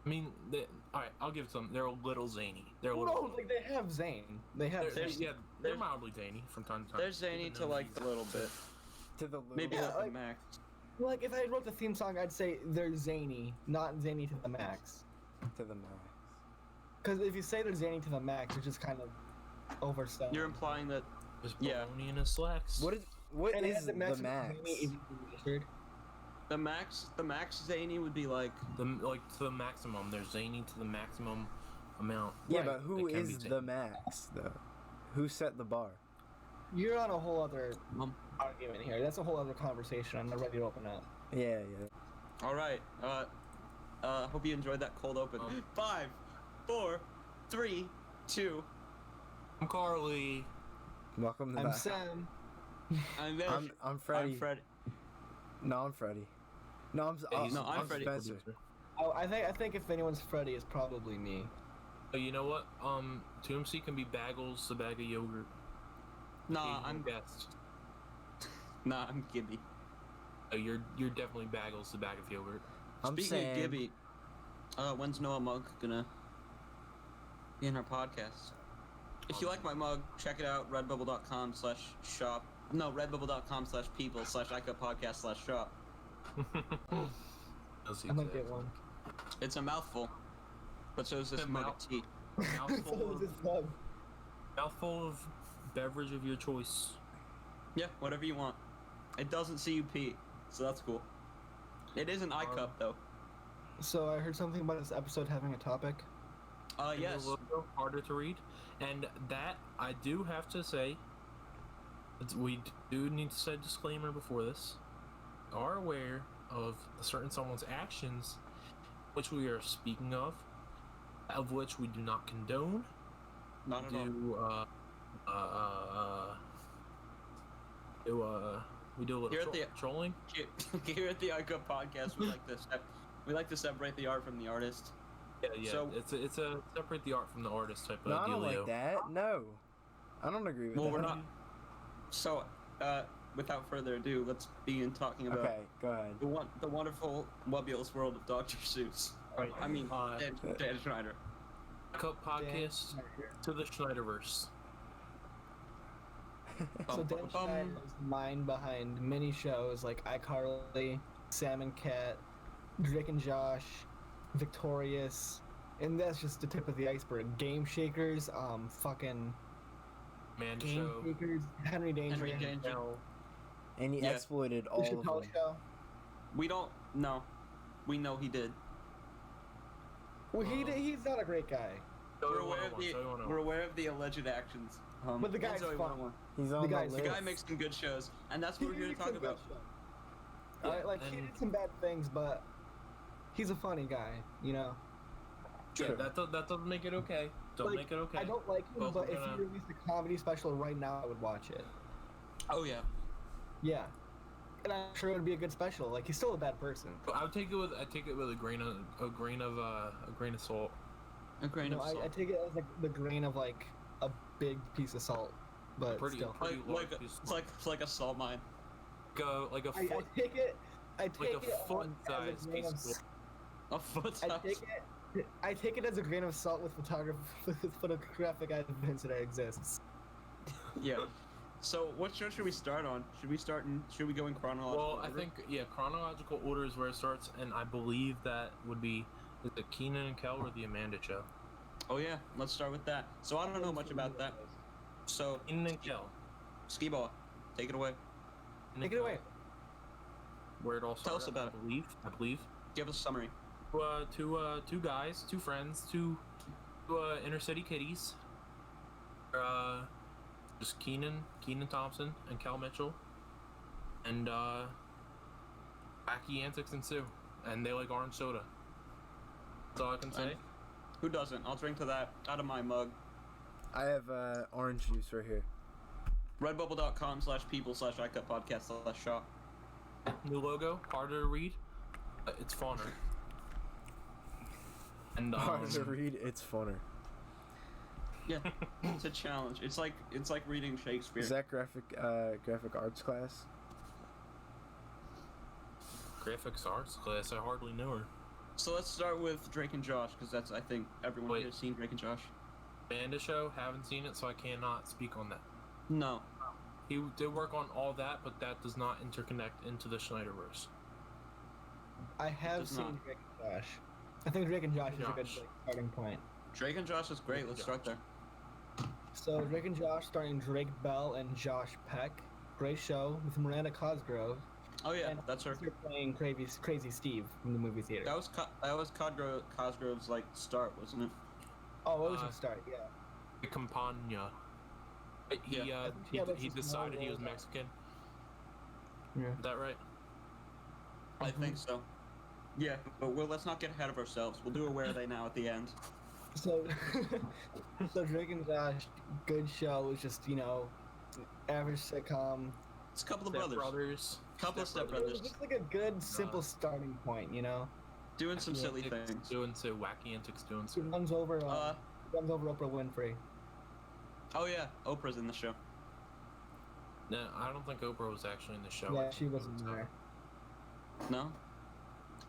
I mean, all right, I'll give it to them. They're a little zany. They're a little. No, like they have zane. They have. They're mildly zany from time to time. They're zany to like a little bit. To the little Maybe Yeah, not the like- max. Like if I wrote the theme song, I'd say they're zany, not zany to the max. to the max. Because if you say they're zany to the max, it's just kind of overselling. You're implying that There's Yeah. baloney in his slacks. What is And it the has the max? maximum zany if you registered. the max zany would be like to the maximum? They're zany to the maximum amount. Yeah, Right. but who They can be is zany. the max though? Who set the bar? You're on a whole other Um, argument here. That's a whole other conversation. I'm not ready to open up. Yeah. all right. Hope you enjoyed that cold open. 5, 4, 3, 2. I'm Carly. Welcome to I'm the. Sam. And then I'm Freddie. I'm Fred. No, I'm Freddie. No, I'm I'm Freddie. Spencer. Oh, I think if anyone's Freddy, it's probably me. Oh, you know what? 2MC can be Baggles, the bag of yogurt. Nah, I'm guest. Gibby. Oh, you're definitely Baggles, the bag of yogurt. I'm Speaking Sam. of Gibby, when's Noah Mug gonna be in our podcast? If you like my mug, check it out. Redbubble.com/shop. No, redbubble.com/people/iCup podcast/shop. I might get one. It's a mouthful, but so is this A mug mouth- of tea. So Mouthful is of, this bug. mouthful of beverage of your choice. Yeah, whatever you want. It doesn't CUP, so that's cool. It is an iCup though. So I heard something about this episode having a topic. Yes. A little harder to read, and that I do have to say. We do need to set a disclaimer before this. We are aware of certain someone's actions, which we are speaking of which we do not condone. Not at all. We do a little Here at the- trolling. Here at the iCup podcast, we like to separate the art from the artist. Yeah. So- it's a separate the art from the artist type of No, I don't dealio. like that. No, I don't agree with Well, that. we're not. So, without further ado, let's begin talking about Okay, go ahead. the wonderful nebulous world of Dr. Seuss. Right. I mean, Dan Schneider. Cup podcast to the Schneiderverse. So Dan Schneider is the mind behind many shows like iCarly, Sam and Cat, Drake and Josh, Victorious, and that's just the tip of the iceberg. Game Shakers, fucking Man Game show. Shakers, Henry Danger, Henry Danger. And he Yeah. exploited The all of Chappelle them. Show. We don't know. We know he did. Well, he's not a great guy, We're aware of the alleged actions. but the and guy's Zoe fun. 101. He's on The the guy's- list. The guy makes some good shows, and that's what we're here to makes talk some good about. shows. Yeah, Like he and- did some bad things, but he's a funny guy, you know. Yeah, True. that doesn't make it okay. Don't Like, make it okay. I don't like him, Well, but we're if gonna- he released a comedy special right now, I would watch it. Oh yeah. Yeah, and I'm sure it would be a good special. Like he's still a bad person. But I take it with a grain of salt. A grain No, of salt. I take it as like the grain of like a big piece of salt, but Pretty- still. pretty large piece of It's like a salt mine. Like a I foot, take it. I take like a it as foot-sized grain piece of of salt. A foot I size. take it as a grain of salt with photographic evidence that it exists. Yeah. So what show should we start on? Should we go in chronological Well, I order? think chronological order is where it starts, and I believe that would be the Keenan and Kel or the Amanda Show. Oh yeah, let's start with that. So I don't know much about that. So Keenan and Kel. Ski Ball, take it away. Take it away. Where it all started. us about it. I believe. Give us a summary. Two guys, two friends, two inner city kitties. Just Keenan Thompson and Cal Mitchell, and wacky antics ensue, and they like orange soda. That's all I can say. And who doesn't? I'll drink to that out of my mug. I have orange juice right here. Redbubble.com/people/iCup podcast/shop. New logo, harder to read. It's funner. And Hard to read. It's funner. Yeah, it's a challenge. It's like reading Shakespeare. Is that graphic arts class? graphics arts class. I hardly know her. So let's start with Drake and Josh, because that's, I think, everyone Wait. here has seen Drake and Josh. Banda show, haven't seen it, so I cannot speak on that. No. He did work on all that, but that does not interconnect into the Schneiderverse. I have Does seen not. Drake and Josh. I think Drake and Josh is a good Josh. like, starting point. Drake and Josh is great. Let's start there. So Drake and Josh, starring Drake Bell and Josh Peck. Great show with Miranda Cosgrove. Oh yeah, And that's her. You're playing Crazy Steve from the movie theater. That was Cosgrove's like start, wasn't it? Oh, it was a start, yeah. The Campagna. He Yeah. he decided he was Mexican. Yeah. Is that right? I think so. Yeah, but let's not get ahead of ourselves. We'll do a Where Are They Now at the end. So, so Drake and Josh, good show. It's just average sitcom. It's a couple of Step brothers. Brothers. Couple of It stepbrothers. was just like a good, simple starting point. Doing some silly Antics, things. Doing so wacky antics. Doing It so. runs over Oprah Winfrey. Oh yeah, Oprah's in the show. No, I don't think Oprah was actually in the show. Yeah, she wasn't there. No?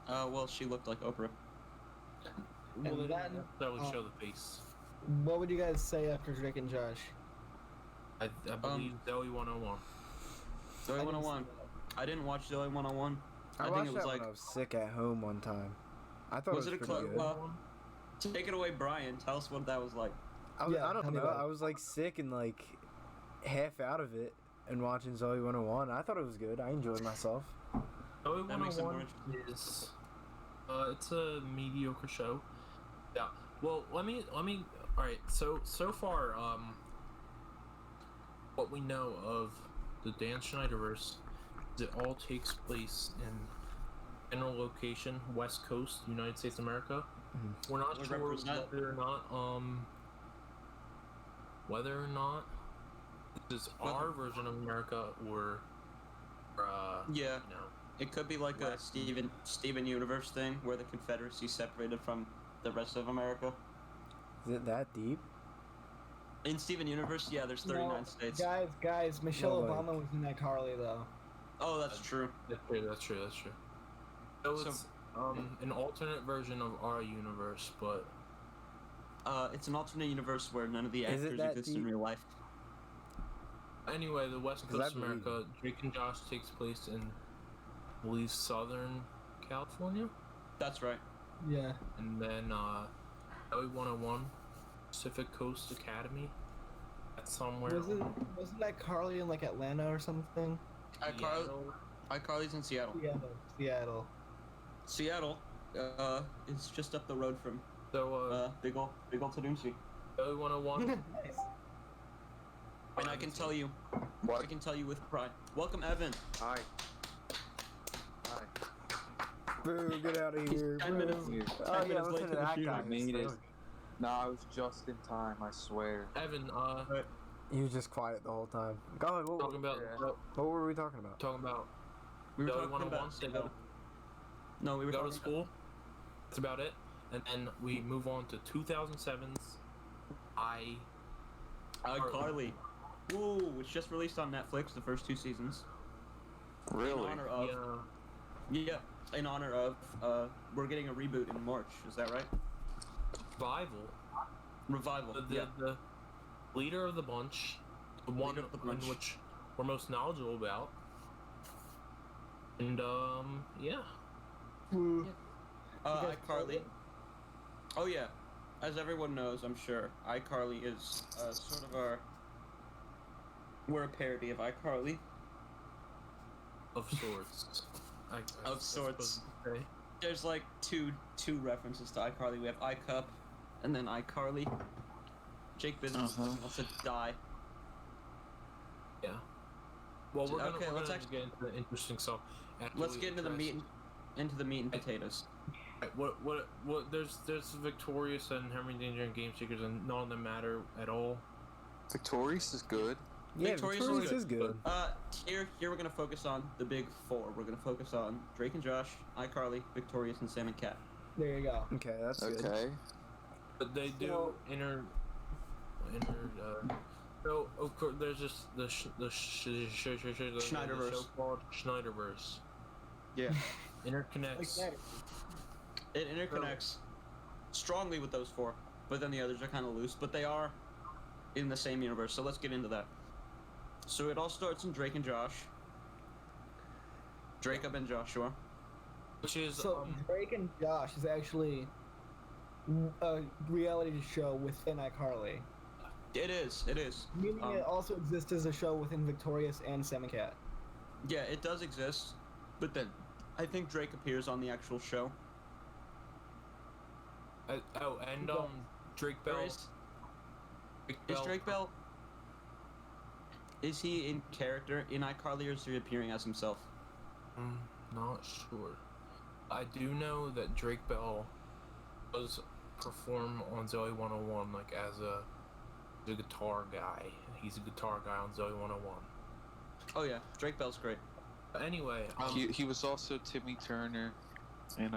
Well, she looked like Oprah. Well, And then, that would show the face. what would you guys say after Drake and Josh? I believe Zoe 101. Zoe I didn't 101. see I didn't watch Zoe 101. I I watched think it was that like. when I was sick at home one time. I thought Was it it was a pretty club? good. Take it away, Brian. Tell us what that was like. I Yeah, don't tell me know. about it. I was like sick and like half out of it and watching Zoe 101. I thought it was good. I enjoyed myself. Zoe That makes it more 101 is it's a mediocre show. Yeah. Well, let me. All right. So far, what we know of the Dan Schneiderverse is it all takes place in general location, West Coast, United States of America. Mhm. We're not We sure represent- whether or not this is our version of America or Yeah, you know. it could be like a Steven Universe thing where the Confederacy separated from the rest of America. Is it that deep? In Steven Universe, yeah, there's 39 states. Guys, Michelle Well, like- Obama was in that Carly though. Oh, that's true. That's true. So it's an alternate version of our universe, but It's an alternate universe where none of the Is it actors that exist in deep? real life. anyway, the West 'Cause Coast of I believe America, Drake and Josh takes place in, I believe, Southern California, That's right. Yeah. and then Zoe 101, Pacific Coast Academy. That's somewhere. Wasn't that Carly in like Atlanta or something? Seattle. iCarly's in Seattle. Seattle. Seattle, is just up the road from So Big ol' Tadumsi. Zoe 101. Nice. And I can tell you with pride. Welcome, Evan. Hi. Hi. Boo, get out of here. 10 boo. minutes. Oh, 10 yeah, minutes listen late to to the that shooting. guy. I made it. Stoic. No, I was just in time, I swear. Evan, He was just quiet the whole time. Go ahead. talking about Yeah. What were we talking about? We were Zoe talking 101. about Seattle. No, we were Go to talking school. That's about it. And then we move on to 2007's iCarly. Ooh, which just released on Netflix, the first 2 seasons. In Really? honor of, Yeah, in honor of, we're getting a reboot in March. Is that right? Revival. Revival. The leader of the bunch, the one Leader of the bunch. in which we're most knowledgeable about, and yeah. You guys iCarly. Oh yeah, as everyone knows, I'm sure, iCarly is sort of we're a parody of iCarly. Of sorts. Of sorts. Supposed to say. There's like two references to iCarly. We have iCup, and then iCarly. Jake Business wants to die. Yeah. Well, we're Okay, gonna let's actually get into the interesting stuff. after Let's we get into the address- meat and potatoes. Right, what? There's Victorious and Henry Danger and Game Seekers, and none of them matter at all. Victorious is good. Yeah, Victorious is Victorious good, is good. Here we're gonna focus on the big 4. We're gonna focus on Drake and Josh, iCarly, Victorious, and Sam and Cat. There you go. Okay, that's good. Okay. But they do So- inter. So of course, there's just the Schneiderverse. show called Schneiderverse. Yeah. Interconnects. It interconnects strongly with those 4, but then the others are kind of loose. But they are in the same universe, so let's get into that. So it all starts in Drake and Josh. Jacob and Joshua. Which is So Drake and Josh is actually a reality show within iCarly. It is. Meaning it also exists as a show within Victorious and Sam and Cat. Yeah, it does exist, but then I think Drake appears on the actual show. Drake Bell. Is Drake Bell? Is he in character in iCarly, or is he appearing as himself? Not sure. I do know that Drake Bell does perform on Zoe 101 like as a guitar guy. He's a guitar guy on Zoe 101. Oh yeah, Drake Bell's great. But anyway, he was also Timmy Turner, and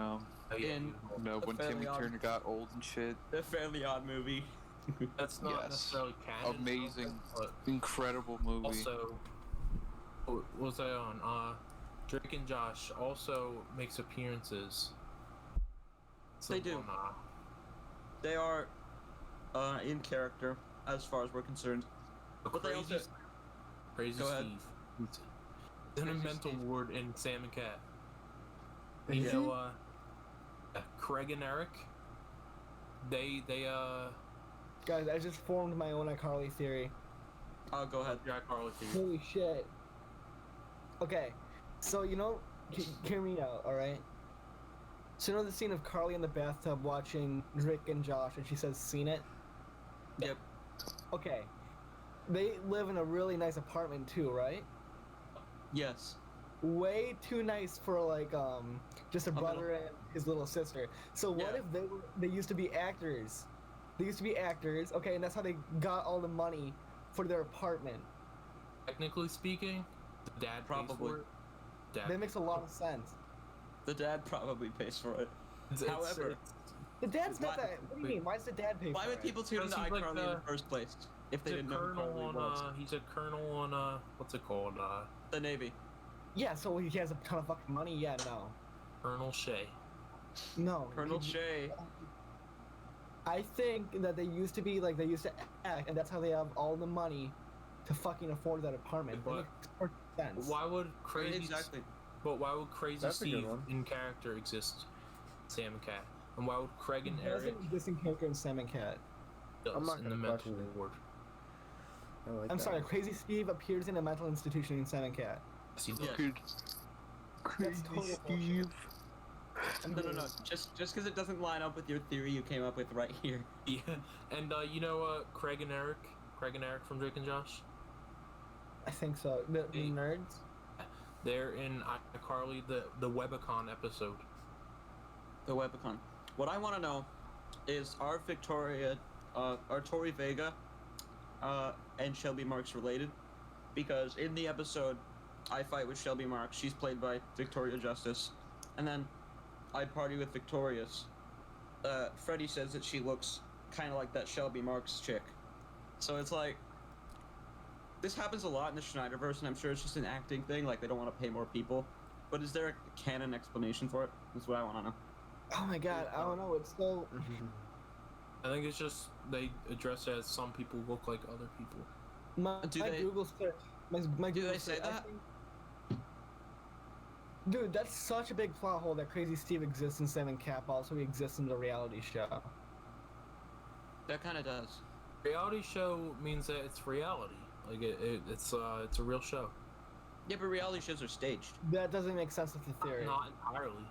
when Timmy Turner got old and shit. The Fairly Odd movie. That's not necessarily canon. Amazing, but incredible movie. also, what was I on? Drake and Josh also makes appearances. They do. They are in character as far as we're concerned. But they also Crazy Go ahead. Steve. He's in a Crazy mental Steve. ward in Sam and Cat. Is he? Craig and Eric. They Guys, I just formed my own iCarly theory. Oh, go ahead. Jack Harley theory. Holy shit. Okay, so hear me out, alright? So the scene of Carly in the bathtub watching Drake and Josh, and she says, "Seen it?" Yep. Okay. They live in a really nice apartment too, right? Yes. Way too nice for just a brother and his little sister. So what Yeah. if they used to be actors? They used to be actors, okay, and that's how they got all the money for their apartment. Technically speaking, the dad pays Probably. for it. Dad That makes a lot of sense. The dad probably pays for it. It's- However, The dad's not Why- that. What do you mean? Why does the dad pay why for would it? people tune into Because he's iCarly like in the first place if they he's a didn't know who colonel Carly on was? he's a colonel on what's it called? The Navy. Yeah, so he has a ton of fucking money. Yeah, no, Colonel Shay. no. Colonel he- Shay. I think that they used to act, and that's how they have all the money to fucking afford that apartment. That But makes perfect sense. Why would Crazy? Exactly. But why would Crazy That's a good Steve one. in character exist? Sam and Cat. And why would Craig and He Eric doesn't exist in character in Sam and Cat. does I'm not in the gonna mental question it. ward? I like I'm that sorry, one. Crazy Steve appears in a mental institution in Sam and Cat. Yes, he does. Yeah. Crazy total Steve. No. Just because it doesn't line up with your theory you came up with right here. Yeah, and Craig and Eric from Drake and Josh, I think so. The Hey. nerds. they're in iCarly the Webicon episode. The Webicon. What I want to know is, are Tori Vega and Shelby Marks related? Because in the episode I Fight with Shelby Marks, she's played by Victoria Justice, and then I Party with Victorious. Freddie says that she looks kind of like that Shelby Marks chick. So it's like, this happens a lot in the Schneiderverse, and I'm sure it's just an acting thing, like they don't want to pay more people. But is there a canon explanation for it? That's what I want to know. Oh my god, I don't know. It's so. I think it's just they address it as some people look like other people. My Do they- Google search. My Do Google they say search, I that? think- Dude, that's such a big plot hole that Crazy Steve exists in Sam and Cat, but also he exists in the reality show. That kind of does. Reality show means that it's reality. Like it's a real show. Yeah, but reality shows are staged. That doesn't make sense with the theory. Not entirely.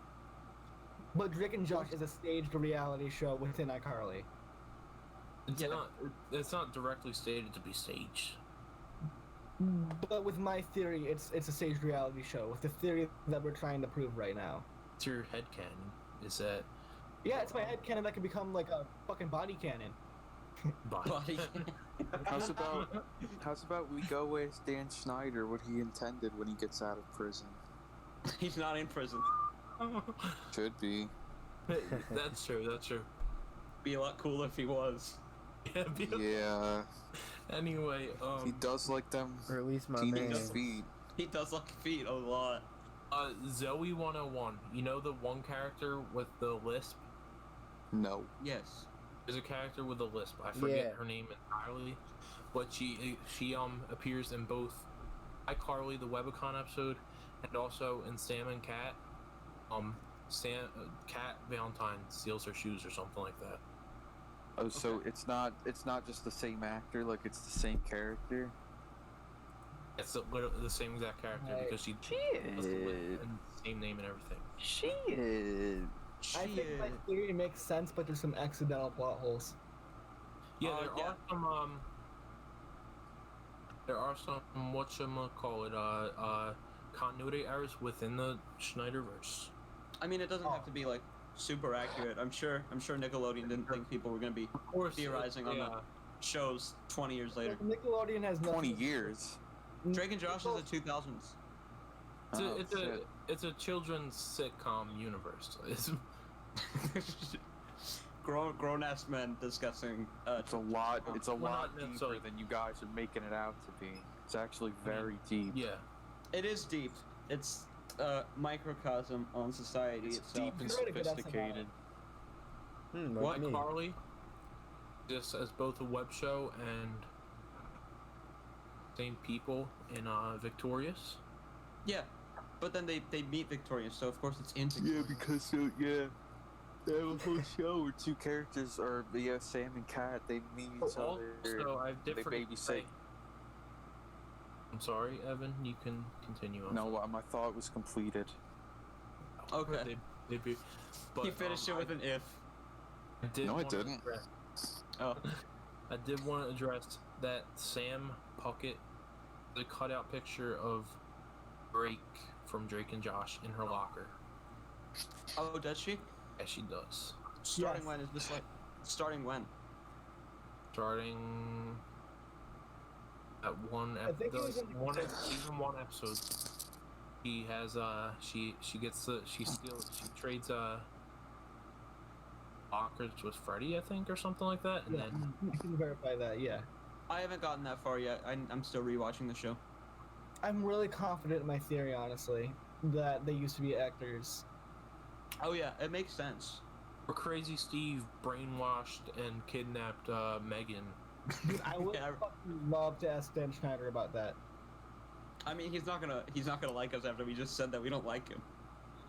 But Drake and Josh is a staged reality show within iCarly. It's Yeah. not. It's not directly stated to be staged. But with my theory, it's a staged reality show. With the theory that we're trying to prove right now. It's your headcanon. Is that Yeah, it's my head cannon that could become like a fucking body cannon. body? How's about we go with Dan Schneider, what he intended when he gets out of prison? He's not in prison. Should be. That's true. That's true. Be a lot cooler if he was. Yeah. Yeah. Anyway, He does like them Or at least my teenage man. feet. He does like feet a lot. Zoe 101. You know the one character with the lisp? No. Yes. There's a character with a lisp. I forget Yeah. her name entirely, but she appears in both iCarly the Webicon episode and also in Sam and Cat. Cat Valentine steals her shoes or something like that. Oh, so Okay. it's not just the same actor, like it's the same character. It's literally the same exact character Right. because she does the lisp and same name and everything. Shit. I think my theory makes sense, but there's some accidental plot holes. Yeah, Yeah. there are some whatchamacallit, continuity errors within the Schneiderverse. I mean, it doesn't have to be like super accurate. I'm sure Nickelodeon didn't think people were gonna be Of course, theorizing on the shows 20 years later. Nickelodeon has 20 years. Drake and Josh is the 2000s. It's a children's sitcom universe. Grown ass men discussing. It's a lot not deeper necessarily- than you guys are making it out to be. It's actually very deep. Yeah, It is deep. It's microcosm on society It's itself. deep and You wrote a good essay about sophisticated. What do you mean? iCarly, just as both a web show and same people in Victorious. Yeah, but then they meet Victoria, so of course it's in Yeah, Victoria. because they have a whole show where two characters are Sam and Cat. They meet each other. Also, I have They different. babysit. I'm sorry, Evan. You can continue on. No, my thought was completed. Okay. They'd be, but, He finished it with an if. I did No, I wanna didn't. address- Oh. I did want to address that Sam Puckett, the cutout picture of Drake from Drake and Josh in her locker. Oh, does she? Yes, she does. Starting Yes. when is this like? Starting when? Starting at one I think it was in the- season one episode. She has she trades lockers with Freddy, I think, or something like that, and Yeah, then you can verify that. Yeah, I haven't gotten that far yet. I'm still rewatching the show. I'm really confident in my theory, honestly, that they used to be actors. Oh yeah, it makes sense. where Crazy Steve brainwashed and kidnapped Megan. Dude, I would Yeah. fucking love to ask Dan Schneider about that. I mean, he's not gonna like us after we just said that we don't like him.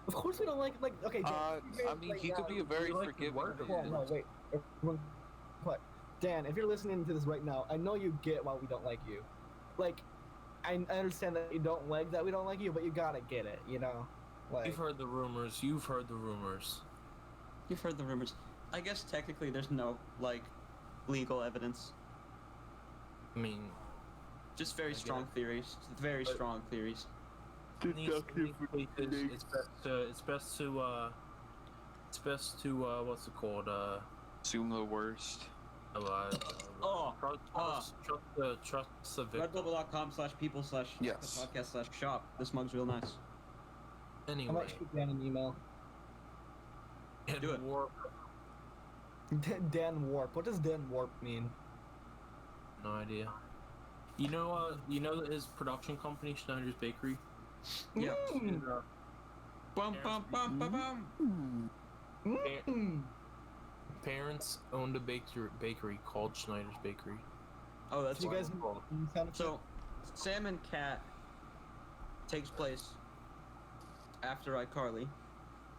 Of course we don't like okay. Dan, I mean, he could be a very You like the forgiving word of Hold on, man. no, wait. Everyone, what? Dan, if you're listening to this right now, I know you get why we don't like you. Like, I understand that you don't like that we don't like you, but you gotta get it, you know? Like, You've heard the rumors. You've heard the rumors. You've heard the rumors. I guess technically there's no like legal evidence. I mean, Just very I strong get theories. Very But- strong theories. it's best to what's it called? Assume the worst. Oh, Trust the victim. Redbubble.com/people/podcast/shop. Yes. This mug's real nice. I Anyway, might shoot Dan an email. and Do it. Warp, Dan Warp. What does Dan Warp mean? no idea. You know his production company, Schneider's Bakery. Yeah. And, Bum bum bum bum bum. parents owned a bakery called Schneider's Bakery. Oh, that's Do you guys cool. sound effect? So, Sam and Cat takes place after iCarly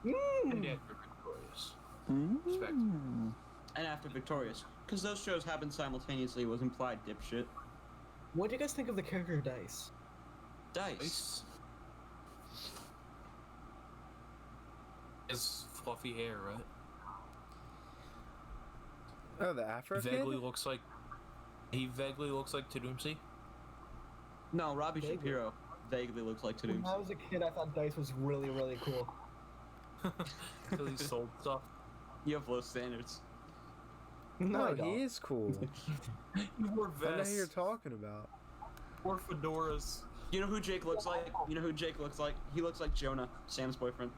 And after Victorious. Respect. and after Victorious, because those shows happened simultaneously. Was implied, dipshit. What do you guys think of the character Dice? Dice. His fluffy hair, right? Oh, the Afro kid? He vaguely looks like Tadumsi. No, Robbie Vaguely. Shapiro vaguely looks like When I Tadoomsi. was a kid, I thought Dice was really, really cool. Because he sold stuff. You have low standards. No, I No, don't. he is cool. He wore I know who vests. you're talking about. Wore fedoras. You know who Jake looks like? You know who Jake looks like? He looks like Jonah, Sam's boyfriend.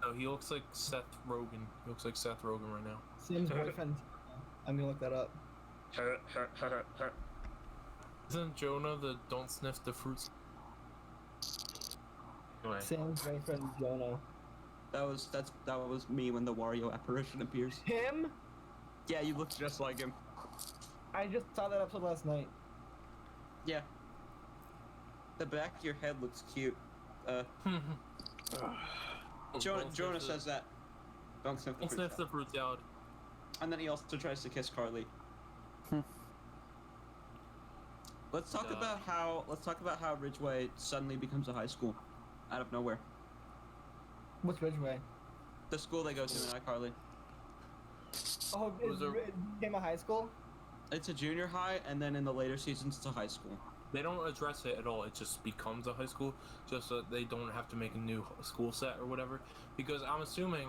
No, he looks like Seth Rogen. He looks like Seth Rogen right now. Sam's boyfriend. I'm gonna look that up. Isn't Jonah the don't sniff the fruits? Anyway, Sam's boyfriend Jonah. That was me when the Wario apparition appears. Him? Yeah, you look just like him. I just saw that episode last night. Yeah. The back of your head looks cute. Jonah says that. Don't sniff the Don't fruit sniff salad. the fruit salad. And then he also tries to kiss Carly. Let's talk about how Ridgeway suddenly becomes a high school out of nowhere. What's Ridgeway? The school they go to in iCarly. Oh, it became a high school? It's a junior high, and then in the later seasons, it's a high school. They don't address it at all. It just becomes a high school, just so they don't have to make a new school set or whatever. Because I'm assuming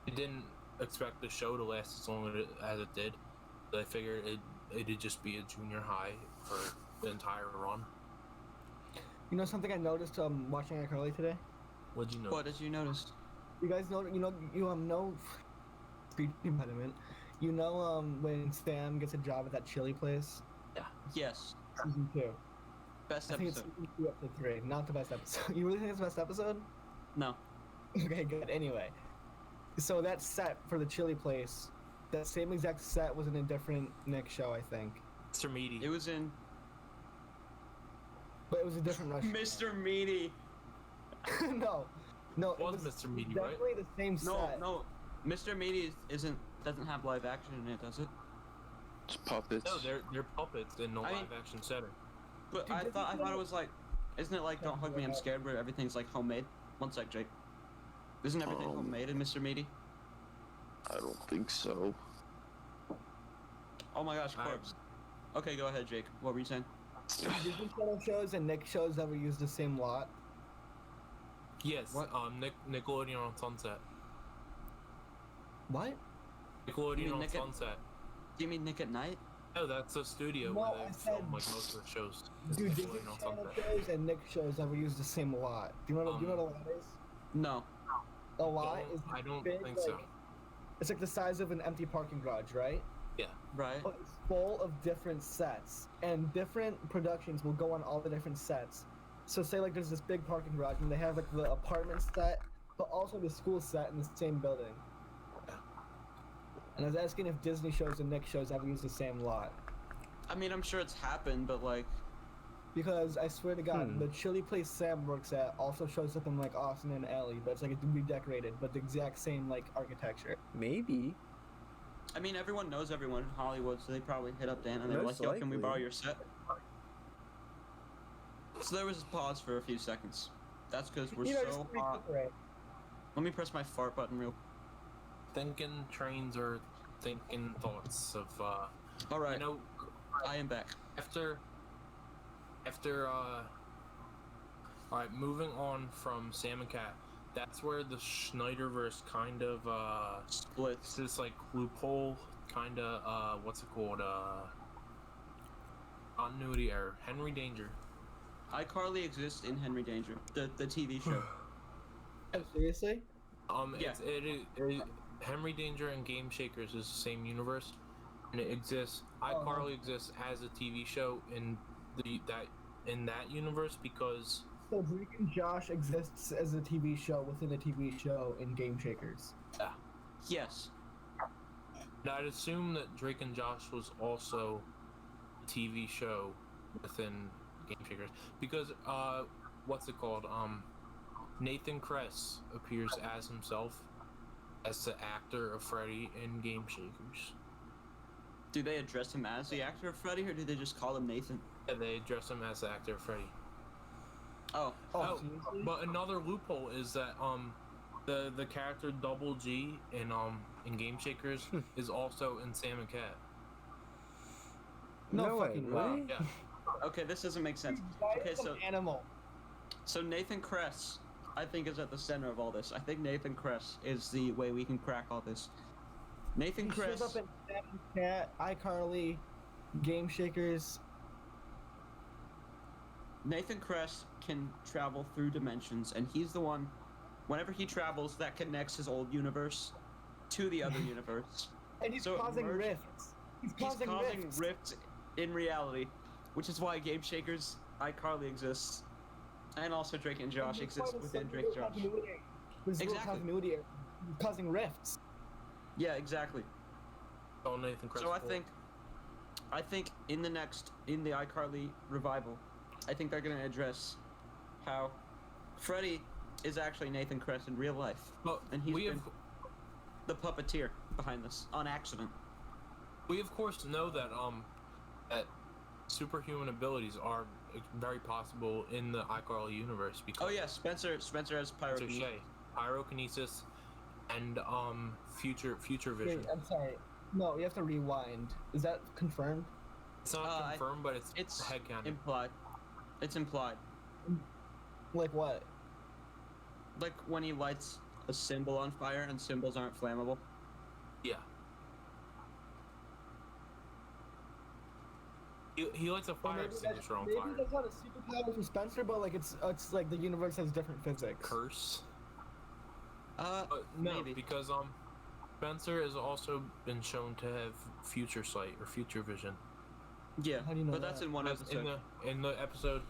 they didn't expect the show to last as long as it did. They figured it'd just be a junior high for the entire run. You know something I noticed watching iCarly today? What'd you know? What did you notice? You guys know no speech impediment. You know when Sam gets a job at that chili place? Yes. Season 2. Best I think it's episode. season 2, episode 3. Not the best episode. You really think it's the best episode? No. Okay, good. Anyway. So that set for the chili place, that same exact set was in a different Nick show, I think. Mr. Meaty. It was in But it was a different restaurant. Mr. Meaty. No. It was Mr. Meaty, right? definitely the same set. No. Mr. Meaty doesn't have live action in it, does it? It's puppets. No, they're puppets in no live action setting. But Dude, I this thought is it was like, isn't it like Don't Hug Me, I'm Scared, where everything's like homemade? One sec, Jake. Isn't everything homemade in Mr. Meaty? I don't think so. Oh my gosh, corpse. Okay, go ahead, Jake. What were you saying? Disney Channel shows and Nick shows ever use the same lot? Yes. What? Nickelodeon on Sunset. What? Nickelodeon on Nick at- Sunset. Do you mean Nick at Night? No, that's a studio No, where I they said- film like most of the shows. Dude, Disney Nickelodeon on Channel Sunset. shows and Nick shows ever use the same lot. Do you know what a lot is? No. A lot is I don't big, think so. like, it's like the size of an empty parking garage, right? Right? But it's full of different sets, and different productions will go on all the different sets. So say like there's this big parking garage, and they have like the apartment set, but also the school set in the same building. And I was asking if Disney shows and Nick shows ever use the same lot. I mean, I'm sure it's happened, but like, Because I swear to God, the chili place Sam works at also shows up in like Austin and Ellie, but it's like redecorated, but the exact same like architecture. Maybe. I mean, everyone knows everyone in Hollywood, so they probably hit up Dan and they were like, Most yo, can we likely. borrow your set? So there was a pause for a few seconds. That's because we're just so hot. redecorate. Let me press my fart button real. Thinking trains or thinking thoughts of Alright, you know, I am back. after alright, moving on from Sam and Cat, that's where the Schneiderverse kind of Splits. it's this like loophole kind of what's it called continuity error. Henry Danger. iCarly exists in Henry Danger, the TV show. Oh, seriously? Yeah. Henry Danger and Game Shakers is the same universe, and it exists. iCarly exists as a TV show in that universe because So Drake and Josh exists as a TV show within a TV show in Game Shakers. Yes. and I'd assume that Drake and Josh was also a TV show within Game Shakers because what's it called? Nathan Kress appears as himself as the actor of Freddy in Game Shakers. Do they address him as the actor of Freddy, or do they just call him Nathan? And they address him as the actor of Freddy. Oh. Oh, seriously? but another loophole is that the character Double G in Game Shakers is also in Sam and Cat. No, No way, fucking really? way. Yeah. Okay, this doesn't make sense. Why Okay, is an so animal? so Nathan Kress, I think, is at the center of all this. I think Nathan Kress is the way we can crack all this. Nathan He Kress. shows up in Sam and Cat, iCarly, Game Shakers. Nathan Kress can travel through dimensions, and he's the one. Whenever he travels, that connects his old universe to the other universe. And he's So it causing merged- rifts. He's He's causing causing rifts. rifts in reality, which is why Game Shakers iCarly exists. And also Drake and Josh And exist there's within some Drake and Josh. There's zero Exactly. continuity causing rifts. Yeah, exactly. Oh, Nathan Kress. So I think in the iCarly revival, I think they're gonna address how Freddy is actually Nathan Kress in real life, But and he's we been the puppeteer behind this on accident. we of course know that that superhuman abilities are very possible in the iCarly universe because Oh yeah, Spencer has Spencer pyrokinesis. Shea, pyrokinesis, and future vision. Wait, I'm sorry. No, you have to rewind. Is that confirmed? It's not confirmed, but it's headcanon. Implied. It's implied. Like what? Like when he lights a symbol on fire and symbols aren't flammable. Yeah. He lights a fire extinguisher on fire. Maybe that's not a superpower for Spencer, but like it's like the universe has different physics. Curse. But No, maybe. because Spencer has also been shown to have future sight or future vision. Yeah, How do you know but that's that? in one Because episode. in the episode,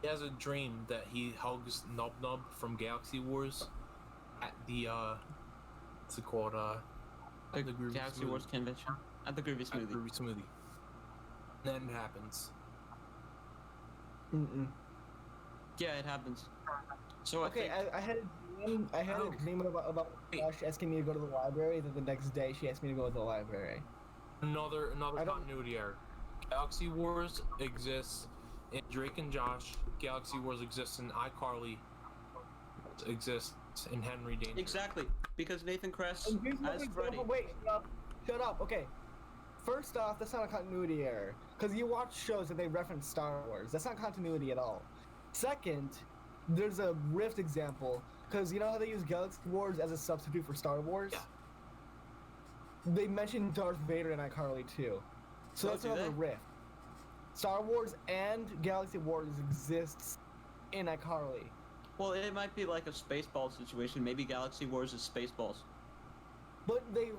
he has a dream that he hugs Nub Nub from Galaxy Wars at the what's it called The the Groovy Galaxy Smoothie. Wars convention at the Groovy At Smoothie. Groovy Smoothie. Then it happens. Mm-mm. Yeah, it happens. So Okay, I think I had a dream. I had a dream about Wait. Josh asking me to go to the library. Then the next day, she asked me to go to the library. Another I don't- continuity error. Galaxy Wars exists in Drake and Josh. Galaxy Wars exists in iCarly. Exists in Henry Danger. exactly because Nathan Kress And here's another as example. Freddy. Wait, shut up. Okay. First off, that's not a continuity error. Because you watch shows and they reference Star Wars. That's not continuity at all. Second, there's a Rift example. Because you know how they use Galaxy Wars as a substitute for Star Wars? Yeah. They mentioned Darth Vader in iCarly too. So Oh, that's do another they? Rift. Star Wars and Galaxy Wars exists in iCarly. Well, it might be like a Spaceball situation. Maybe Galaxy Wars is Spaceballs. But they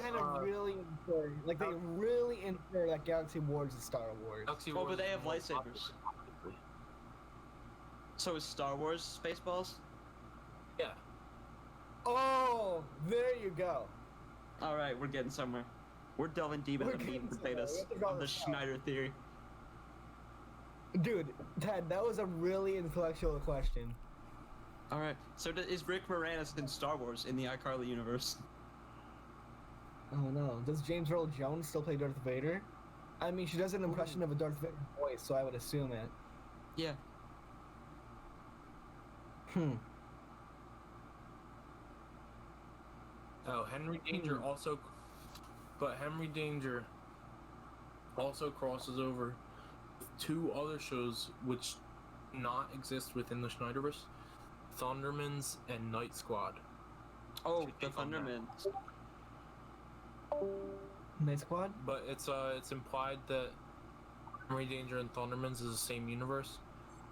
kind of really infer, like they really infer that Galaxy Wars is Star Wars. Galaxy Oh, Wars but they is have more lightsabers. popular. So is Star Wars Spaceballs? Yeah. Oh, there you go. All right, we're getting somewhere. We're delving deep We're into the meat and getting somewhere. We potatoes have to draw of the this out. Schneider theory. Dude, Ted, that was a really intellectual question. All right, so is Rick Moranis in Star Wars in the iCarly universe? Oh no, does James Earl Jones still play Darth Vader? I mean, she does an impression of a Darth Vader voice, so I would assume it. Yeah. Oh, Henry Danger also, but Henry Danger also crosses over with two other shows which do not exist within the Schneiderverse: Thundermans and Night Squad. Oh, Should the take on that. Thundermans. Night Squad? But it's implied that Henry Danger and Thundermans is the same universe.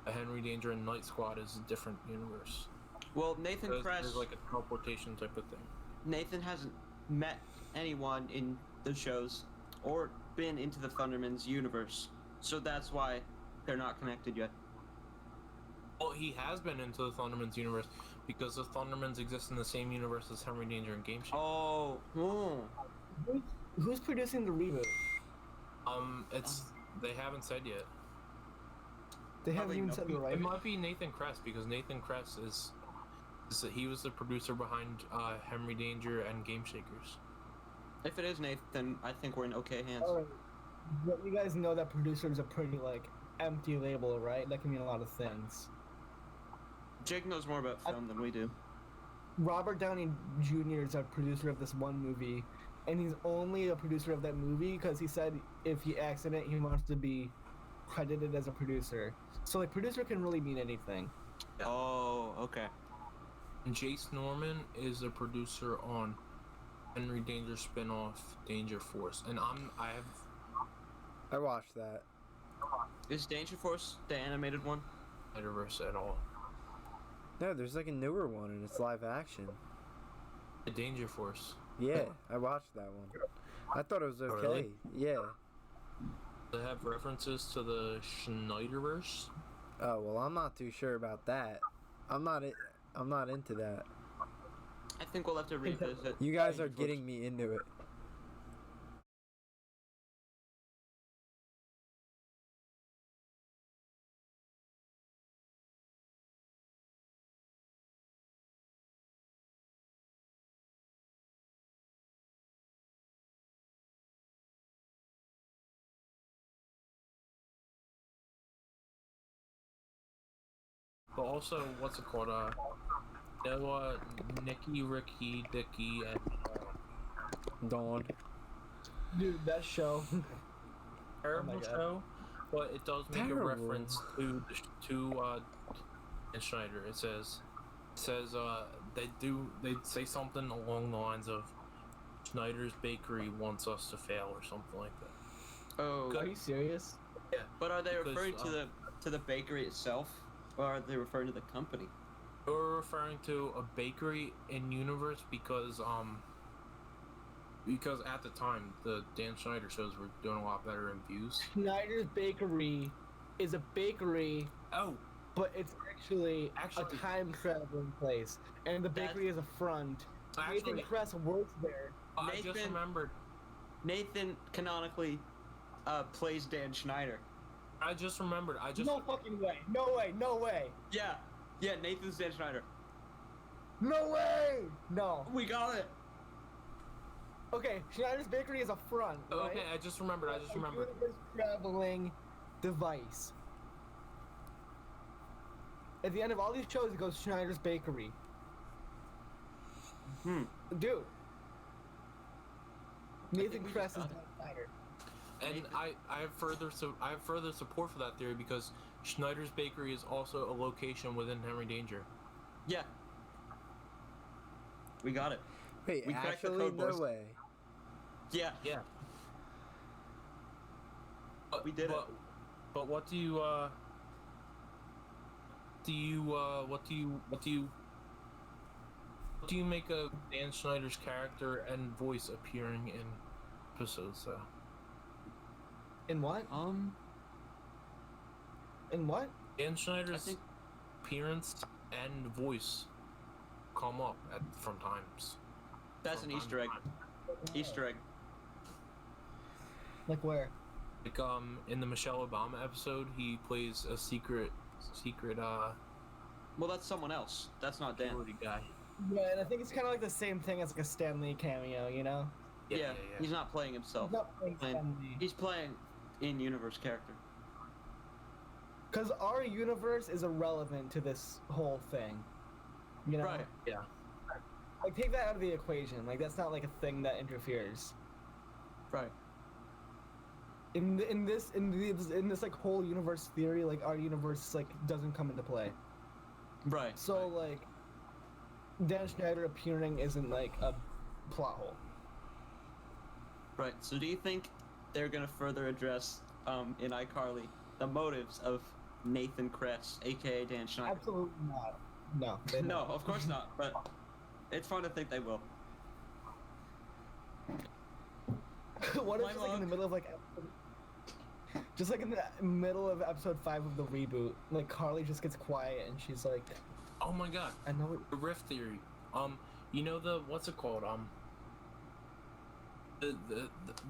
Henry Danger and Night Squad is a different universe. Well, Nathan Kress. There's like a teleportation type of thing. Nathan hasn't met anyone in the shows or been into the Thundermans universe, so that's why they're not connected yet. Well, he has been into the Thundermans universe because the Thundermans exist in the same universe as Henry Danger and Game Shaker. Oh, Who's producing the reboot? It's they haven't said yet. They haven't Probably even no- said the It right. might be Nathan Kress because Nathan Kress is he was the producer behind Henry Danger and Game Shakers. if it is Nathan, I think we're in okay hands. Alright, but you guys know that producer is a pretty like empty label, right? That can mean a lot of things. Jake knows more about film than we do. Robert Downey Jr. is a producer of this one movie, and he's only a producer of that movie because he said if he acts in it, he wants to be credited as a producer. So like, producer can really mean anything. Yeah. Oh, okay. And Jace Norman is a producer on Henry Danger spin-off Danger Force, and I watched that. Is Danger Force the animated one? Schneiderverse at all. No, there's like a newer one and it's live action. The Danger Force. Yeah, I watched that one. I thought it was okay. Really? Yeah. They have references to the Schneiderverse. Oh well, I'm not too sure about that. I'm not into that. I think we'll have to revisit. You guys are getting me into it. But also, what's it called? Nikki, Ricky, Dicky, and Dawn. Dude, that show. terrible God. show, but it does make Terrible. a reference to and Schneider. It says they say something along the lines of Schneider's Bakery wants us to fail or something like that. Oh, Are you serious? Yeah. but are they Because, referring to the bakery itself, or are they referring to the company? We're referring to a bakery in universe because at the time the Dan Schneider shows were doing a lot better in views. Schneider's Bakery is a bakery, Oh, but it's actually a time traveling place, and the bakery is a front. Nathan actually, Kress works there. I just Nathan- remembered. Nathan canonically plays Dan Schneider. I just remembered. No fucking way. No way. No way. Yeah, Nathan's Dan Schneider. No way. No. We got it. Okay, Schneider's Bakery is a front. Right? Okay, I just remembered. A universe traveling device. At the end of all these shows, it goes Schneider's Bakery. Dude. Nathan we Kress just is got Dan Schneider. And I have further support for that theory because Schneider's Bakery is also a location within Henry Danger. Yeah. We got it. Wait, We cracked the actually, code, no boys. way. Yeah. Yeah. We did it. But what do you make of Dan Schneider's character and voice appearing in episodes though? In what? In what? Dan I Schneider's think appearance and voice come up from times. that's an from Easter time egg. to time. Easter egg. Like where? Like in the Michelle Obama episode, he plays a secret Well, that's someone else. That's not Dan. security guy. Yeah, and I think it's kind of like the same thing as like a Stan Lee cameo, you know? Yeah, he's not playing himself. He's not playing Stan Lee. He's playing in-universe character. Because our universe is irrelevant to this whole thing. You know? Right. Yeah. Like, take that out of the equation. Like, that's not like a thing that interferes. Right. In this like whole universe theory, like our universe like doesn't come into play. Right. So like, Dan Schneider appearing isn't like a plot hole. Right. So do you think they're gonna further address in iCarly the motives of Nathan Kress, aka Dan Schneider? Absolutely not. No. they No, don't. of course not. But it's fun to think they will. What if My just like in the mug. middle of like just like in the middle of episode 5 of the reboot, like Carly just gets quiet and she's like, Oh my god. I know it. The rift theory. You know what's it called?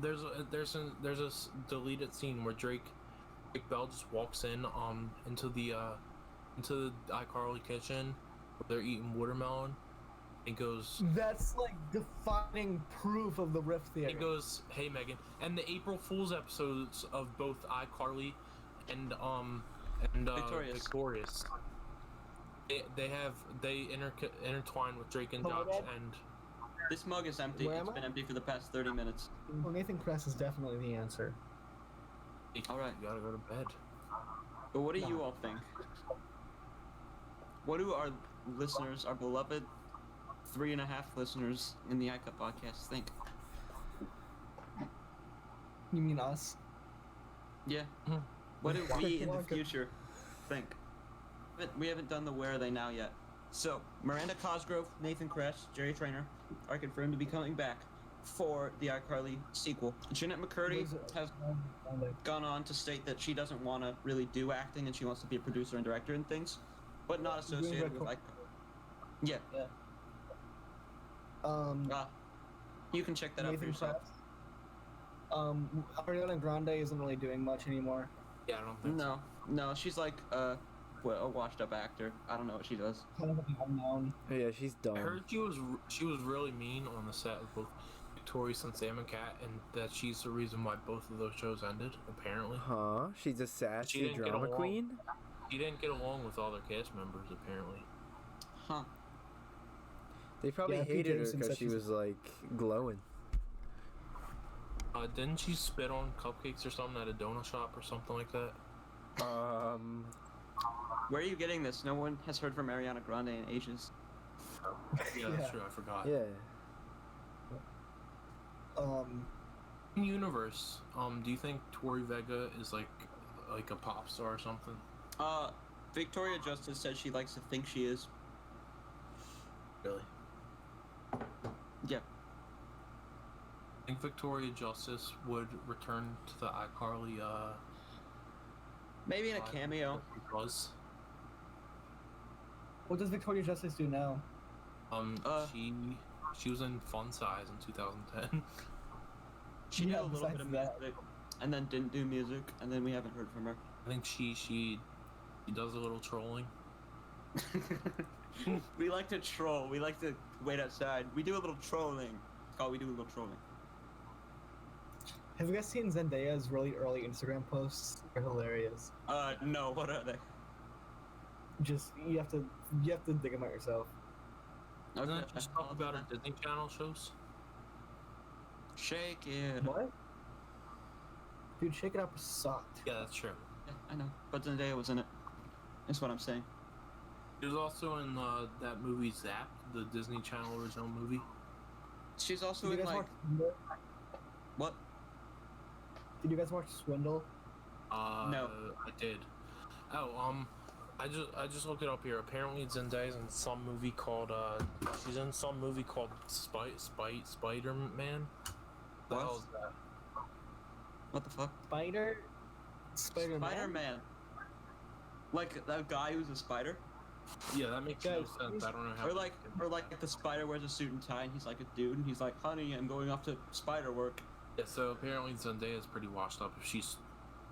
There's a deleted scene where Drake Bell just walks in into the iCarly kitchen where they're eating watermelon. He goes. That's like defining proof of the rift theory. He goes, "Hey Megan," and the April Fool's episodes of both iCarly and Victorious. They intertwine with Drake and Josh and. This mug is empty. Where It's am been I? empty for the past 30 minutes. Well, Nathan Kress is definitely the answer. All right. You gotta go to bed. But what do you all think? What do our listeners, our beloved 3.5 listeners in the iCup podcast think? You mean us? Yeah. Hmm. What do we in the Well, good. future think? But we haven't done the Where Are They Now yet. So, Miranda Cosgrove, Nathan Kress, Jerry Trainer are confirmed to be coming back. for the iCarly sequel. Jeanette McCurdy has gone on to state that she doesn't want to really do acting and she wants to be a producer and director and things, but not associated with iCarly. Yeah. You can check that out for yourself. Ariana Grande isn't really doing much anymore. Yeah, I don't think so. No, she's like a washed-up actor. I don't know what she does. Kind of unknown. Yeah, she's dumb. I heard she was really mean on the set of both Victorious and Sam and Cat, and that she's the reason why both of those shows ended, apparently. Huh? She's a sassy drama queen? She didn't get along with all their cast members, apparently. Huh. They probably hated her because she was, like, glowing. Didn't she spit on cupcakes or something at a donut shop or something like that? Where are you getting this? No one has heard from Ariana Grande in ages. Yeah, that's true. I forgot. Yeah. In universe, do you think Tori Vega is like a pop star or something? Victoria Justice said she likes to think she is. Really? Yeah. I think Victoria Justice would return to the iCarly, maybe in a cameo. What does Victoria Justice do now? She was in Fun Size in 2010. She did a little bit of music, and then didn't do music, and then we haven't heard from her. I think she does a little trolling. We like to troll. We like to wait outside. We do a little trolling. We do a little trolling. Have you guys seen Zendaya's really early Instagram posts? They're hilarious. No. What are they? Just you have to dig them out yourself. Okay. Doesn't it just talk about her Disney Channel shows? Shake It. What? Dude, Shake It Up sucked. Yeah, that's true. Yeah, I know. But Zendaya was in it. That's what I'm saying. She was also in that movie Zap, the Disney Channel original movie. She's also in like... What? Did you guys watch Swindle? No. I did. Oh, I just looked it up here. Apparently Zendaya's in some movie called she's in some movie called Spider-Man. What the hell is that? What the fuck? Spider-Man? Spider-Man. Like that guy who's a spider? Yeah, that makes no sense. I don't know how. Or like the spider wears a suit and tie and he's like a dude and he's like, honey, I'm going off to spider work. Yeah, so apparently Zendaya is pretty washed up if she's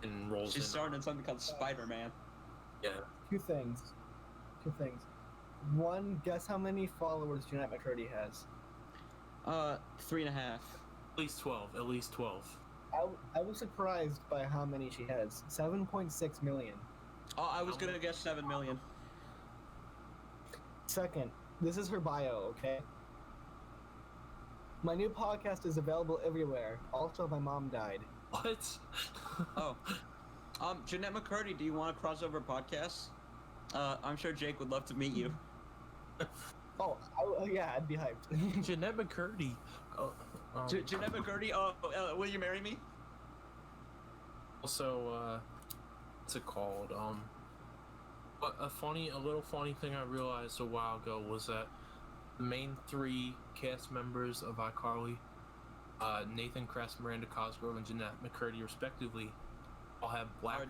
enrolled. She's starting in something called Spider-Man. Yeah. Two things. One, guess how many followers Jeanette McCurdy has? 3.5. At least 12. I was surprised by how many she has. 7.6 million. Oh, I was gonna guess 7 million. Second, this is her bio, okay? My new podcast is available everywhere. Also, my mom died. What? Oh. Jeanette McCurdy, do you want a crossover podcast? I'm sure Jake would love to meet you. Oh, yeah, I'd be hyped. Jeanette McCurdy. Jeanette McCurdy, will you marry me? Also, what's it called? A little funny thing I realized a while ago was that the main three cast members of iCarly, Nathan Kress, Miranda Cosgrove, and Jeanette McCurdy, respectively, all have black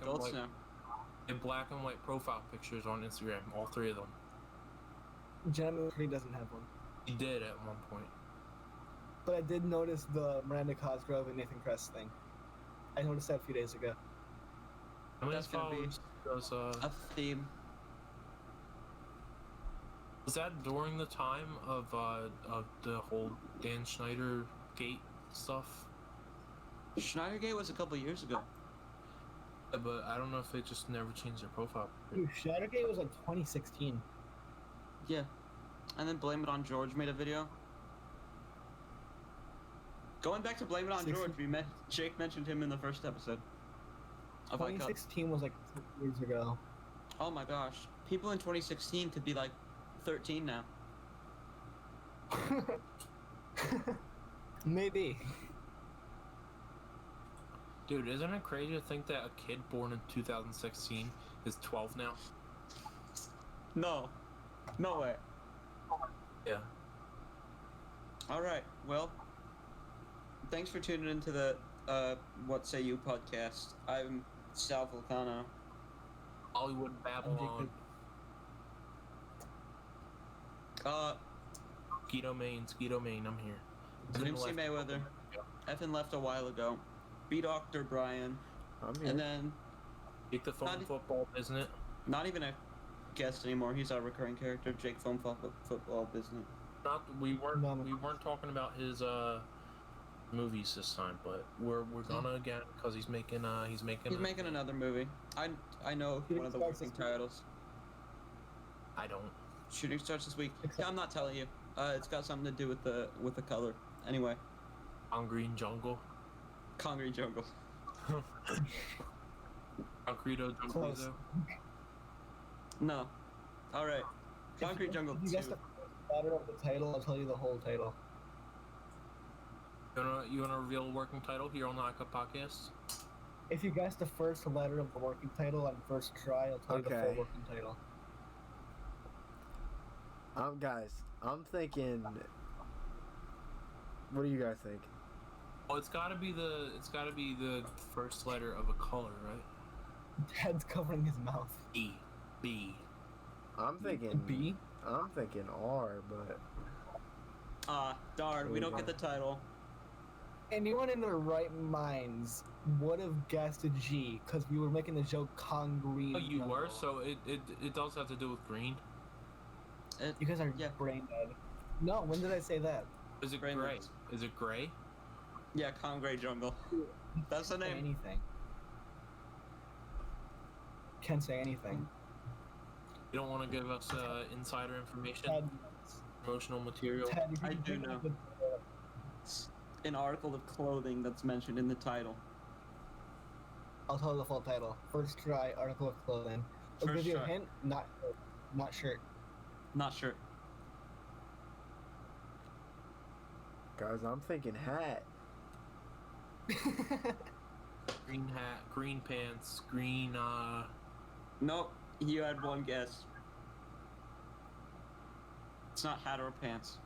and white profile pictures on Instagram. All three of them. Jeanette McCurdy doesn't have one. He did at one point. But I did notice the Miranda Cosgrove and Nathan Kress thing. I noticed that a few days ago. That's gonna be a theme. Was that during the time of the whole Dan Schneider gate stuff? Schneidergate was a couple years ago. Yeah, but I don't know if they just never changed their profile. Dude, Schneidergate was like 2016. Yeah. And then Blame It on George made a video. Going back to Blame It on George, Jake mentioned him in the first episode of iCup. 2016 was like 6 years ago. Oh my gosh. People in 2016 could be like 13 now. Maybe. Dude, isn't it crazy to think that a kid born in 2016 is 12 now? No. No way. Yeah. Alright, well, thanks for tuning into the What Say You podcast. I'm Sal Volcano. Hollywood Babylon. Skeeto Main, I'm here. MC Mayweather. Effin left a while ago. B. Dr. Brian. I'm here. And then Jake the Phone Football, isn't it? not even a guest anymore. He's our recurring character, Jake Foam Football Business. We weren't talking about his movies this time, but we're gonna again because he's making another movie. I know one of the working titles. I don't. Shooting starts this week. Yeah, I'm not telling you. It's got something to do with the color. Anyway. Concrete Jungle. Concrete Jungle. Concreto Jungle. No. All right. Concrete Jungle 2. If you guess the letter of the title, I'll tell you the whole title. You wanna reveal a working title here on the iCup podcast? If you guess the first letter of the working title on first try, I'll tell you the full working title. Guys, I'm thinking. What do you guys think? Well, it's gotta be the first letter of a color, right? Head's covering his mouth. B. I'm thinking B. I'm thinking R, but. Darn, we don't get the title. Anyone in their right minds would have guessed a G, because we were making the joke concrete. Oh, you were? So it does have to do with green? You guys are brain dead. No, when did I say that? Is it gray? Is it gray? Yeah, Concrete Jungle. That's the name. Anything. Can't say anything. You don't want to give us insider information? Ted, promotional material? Ted, I do know. An article of clothing that's mentioned in the title. I'll tell you the full title. First try, article of clothing. I'll First give you try. a hint. Not shirt. Not sure. Guys, I'm thinking hat. Green hat, green pants, green, Nope, you had one guess. It's not hat or pants.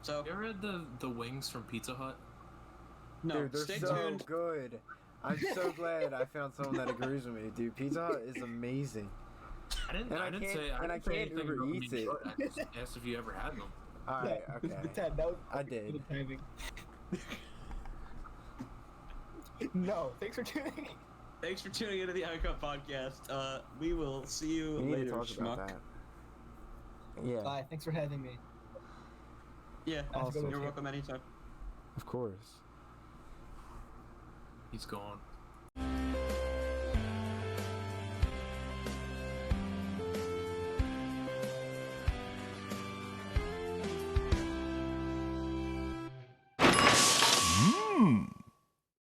So, You ever had the wings from Pizza Hut? no, Dude, they're stay so tuned. good. I'm so glad I found someone that agrees with me, dude. Pizza Hut is amazing. I didn't can't say anything Uber about Eats being it. short. I just asked if you ever had them. All right, okay. Ted, that was I did. good timing. No, thanks for tuning in. Thanks for tuning into the iCup podcast. We will see you We need later, to talk schmuck. about that. Yeah, Bye. Thanks for having me. Yeah, Awesome. you're welcome anytime. of course. He's gone.